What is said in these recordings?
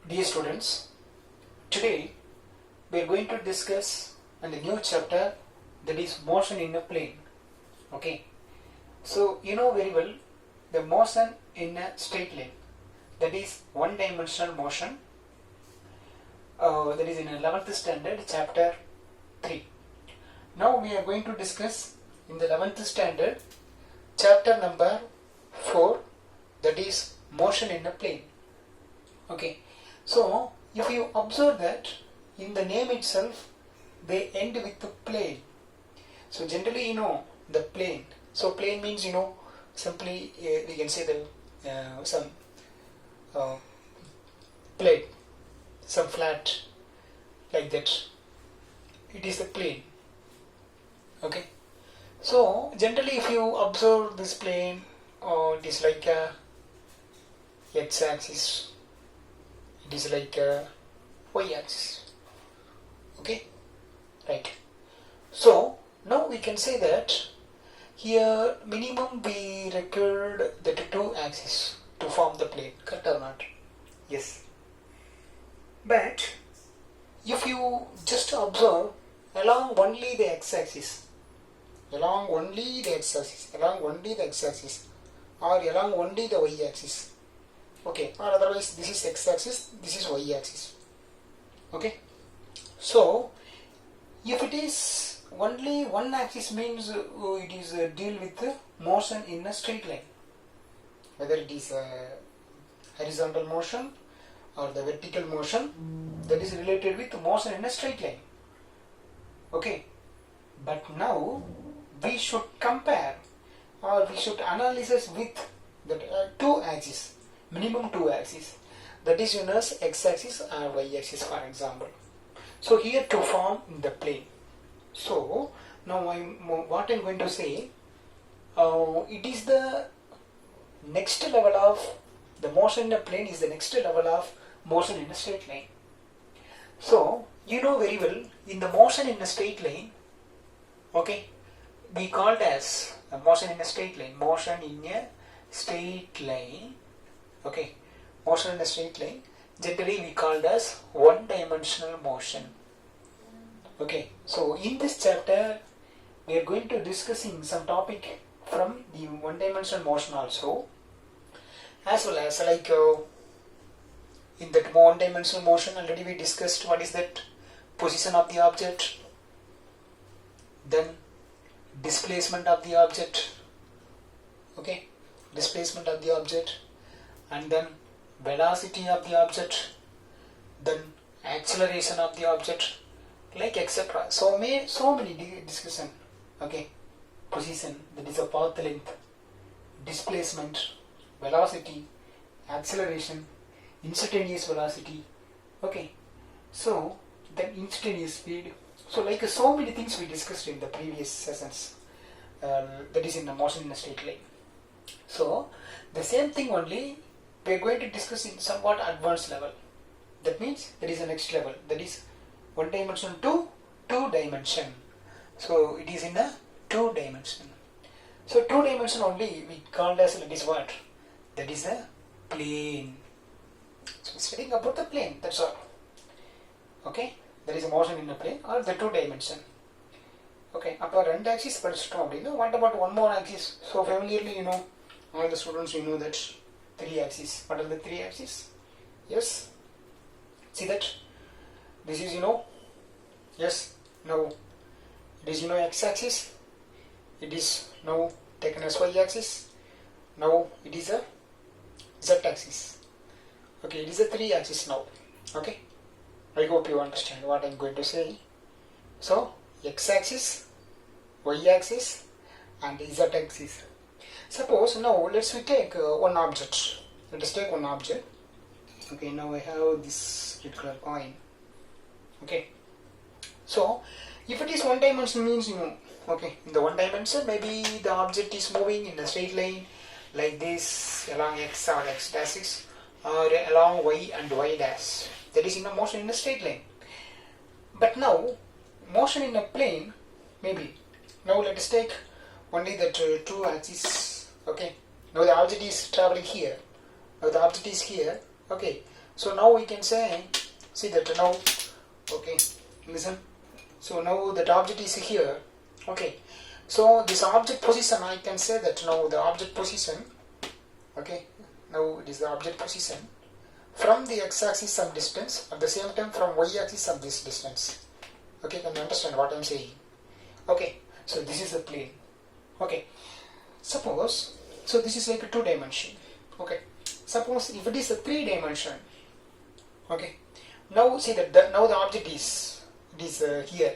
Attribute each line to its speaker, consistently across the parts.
Speaker 1: Dear students, today we are going to discuss on the new chapter, that is motion in a plane. Okay, so you know very well the motion in a straight line, that is one dimensional motion, that is in 11th standard chapter 3. Now we are going to discuss in the 11th standard chapter number 4, that is motion in a plane. Okay, so if you observe that in the name itself they end with the plane. So generally the plane. So plane means simply we can say the some plate, some flat like that. It is the plane. Okay. So generally if you observe this plane, it is like a x-axis. It is like a y-axis. Okay, right. So now we can say that here minimum we required the two axes to form the plane. Correct or not? Yes. But if you just observe along only the x-axis, or along only the x-axis, or along only the y-axis. Okay, or otherwise this is x-axis, this is y-axis. Okay, so if it is only one axis means it is deal with the motion in a straight line, whether it is a horizontal motion or the vertical motion, that is related with motion in a straight line. Okay, but now we should compare or we should analyze with the two axes. Minimum two axes, that is known as x-axis or y-axis, for example. So here to form the plane. So now what I'm going to say, it is the next level of the motion in a plane is the next level of motion in a straight line. So you know very well in the motion in a straight line, okay, we called as a motion in a straight line. Motion in a straight line. Okay, motion in a straight line generally we called as one-dimensional motion. Okay, so in this chapter we are going to discussing some topic from the one-dimensional motion also, as well as like in that one-dimensional motion already we discussed what is that position of the object, then displacement of the object. Okay, displacement of the object, and then velocity of the object, then acceleration of the object, like etc. So many discussion. Okay, position, that is a path length, displacement, velocity, acceleration, instantaneous velocity. Okay, so then instantaneous speed. So like so many things we discussed in the previous sessions. That is in the motion in a straight line. So the same thing only we are going to discuss in somewhat advanced level. That means there is a next level, that is one dimension to two dimension. So it is in a two dimension. So two dimension only we called as that is what? That is a plane. So studying about the plane, that's all. Okay, there is a motion in a plane or the two dimension. Okay, upper end axis படிச்சிட்டோம் அப்படினா what about one more axis? So familiarly all the students that three axes. What are the three axes? Yes, see that this is yes, now it is x-axis, it is now taken as y-axis, now it is a z-axis. Okay, it is a three axis now. Okay, I hope you understand what I'm going to say. So x-axis, y-axis and z-axis. Suppose now let's we take one object. Let us take one object. Okay, now I have this red color coin. Okay, so if it is one dimension means okay, in the one dimension maybe the object is moving in a straight line like this along x or x axis or along y and y dash. That is motion in a straight line. But now motion in a plane, maybe now let us take only that two axes. Okay, now the object is traveling here. Now the object is here. Okay, So now we can say, see that now, okay, listen. So now that object is here, okay. So this object position, I can say that now the object position, okay, now it is the object position from the x-axis some distance, at the same time from y-axis some this distance. Okay, can you understand what I am saying? Okay, so this is the plane. Okay, suppose, so this is like a 2-dimension. Okay, suppose if it is a 3-dimension. Okay, now see that now the object is here.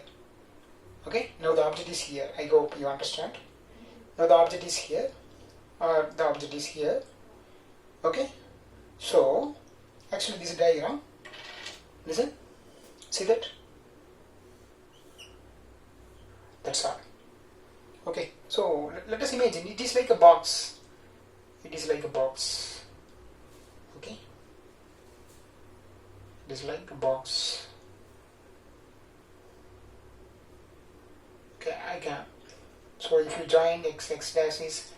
Speaker 1: Okay, now the object is here. I hope you understand. Now the object is here, or the object is here. Okay, so actually this diagram, listen, see that, that's all. Okay, so let us imagine it is like a box. It is like a box. Okay, it is like a box. Okay, I can. So if you join x dash is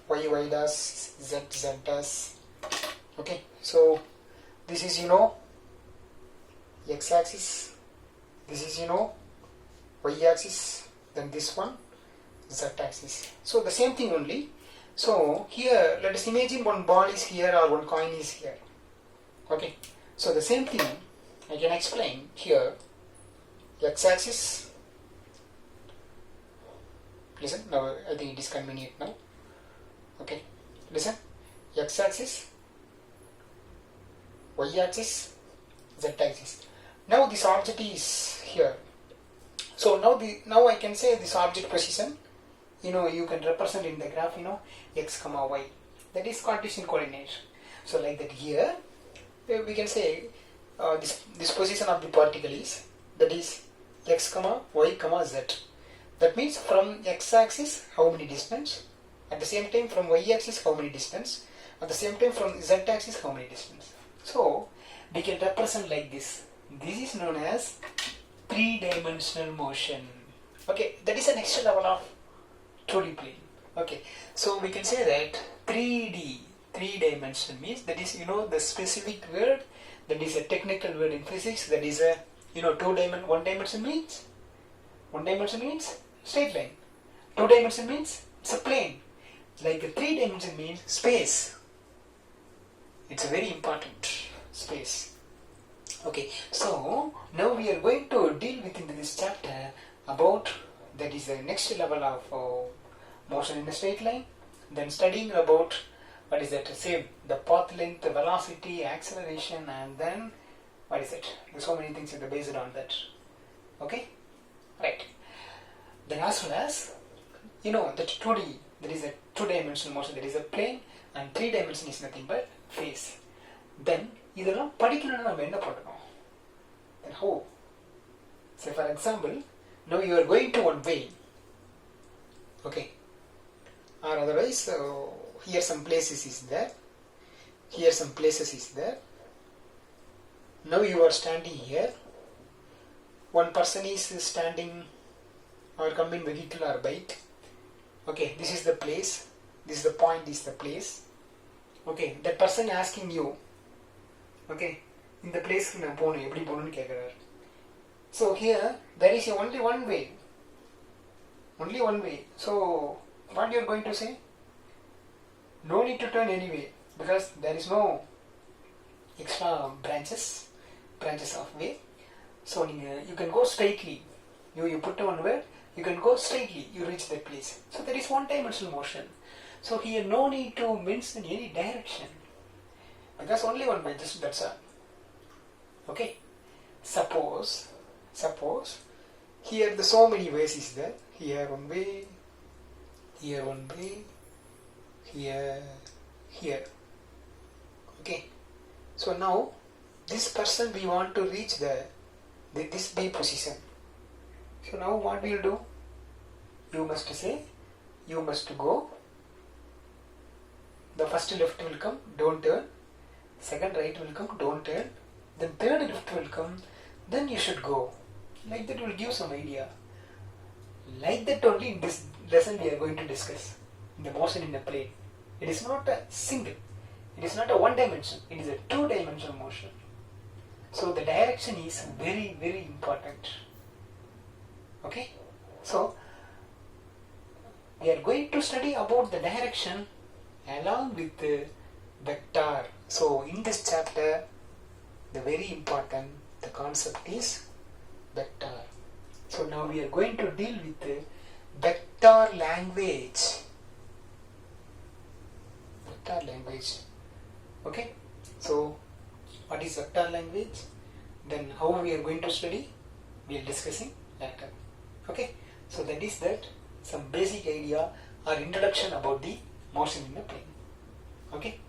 Speaker 1: y dash, z dash. Okay, so this is x axis, this is y axis, then this one z axis. So the same thing only. So here let us imagine one ball is here or one coin is here. Okay, so the same thing I can explain here. X axis, listen, now I think it is convenient now. Okay, listen, x axis, y axis, z axis. Now this object is here. So now I can say this object position, you can represent in the graph, x comma y. That is Cartesian coordinate. So like that here, we can say this position of the particle is, that is x comma y comma z. That means from x-axis how many distance, at the same time from y-axis how many distance, at the same time from z-axis how many distance. So we can represent like this. This is known as 3-dimensional motion. Okay, that is the next level of 2D plane. Okay, so we can say that 3D, 3-dimensional means, that is the specific word, that is a technical word in physics, that is a one dimension means straight line, 2-dimension means it's a plane, like a 3-dimension means space. It's a very important space. Okay, so now we are going to deal with in this chapter about, that is the next level of motion in a straight line, then studying about what is that, same, the path length, the velocity, acceleration, and then what is it, there's so many things that are based on that. Okay, right. Then as well as that 2D, that is a 2-dimensional motion, that is a plane, and 3-dimension is nothing but phase. Then இதெல்லாம் படிக்கணும்னா நம்ம என்ன பண்ணணும்? Then how? Say for example, now you are going to one way, okay, or otherwise here some places is there, here some places is there. Now you are standing here, one person is standing or coming vehicle or bike. Okay, this is the place, this is the point, this is the place. Okay, that person asking you, okay, in the place நான் போணும், எப்படி போணும்னு கேக்குறாரு. So here there is only one way, so what you are going to say? No need to turn anyway, because there is no extra branches of way. So you can go straightly, you put one word, you can go straightly, you reach that place. So there is 1-dimensional motion. So here no need to mention any direction, because only one way, just that's all. Okay, suppose here the so many ways is there. Here one way, here one way, here. Okay, so now this person we want to reach this B position. So now what will do? You must say, you must go. The first left will come, don't turn. Second right will come, don't turn. Then third left will come, then you should go. Like that will give some idea. Like that only in this lesson we are going to discuss the motion in a plane. It is not a single, it is not a 1-dimension, it is a 2-dimensional motion. So the direction is very, very important. Okay, so we are going to study about the direction along with the vector. So in this chapter, the very important the concept is vector. So now we are going to deal with the vector language. Vector language. Okay, so what is vector language? Then how we are going to study? We are discussing later. Okay, so that is that some basic idea or introduction about the motion in a plane. Okay.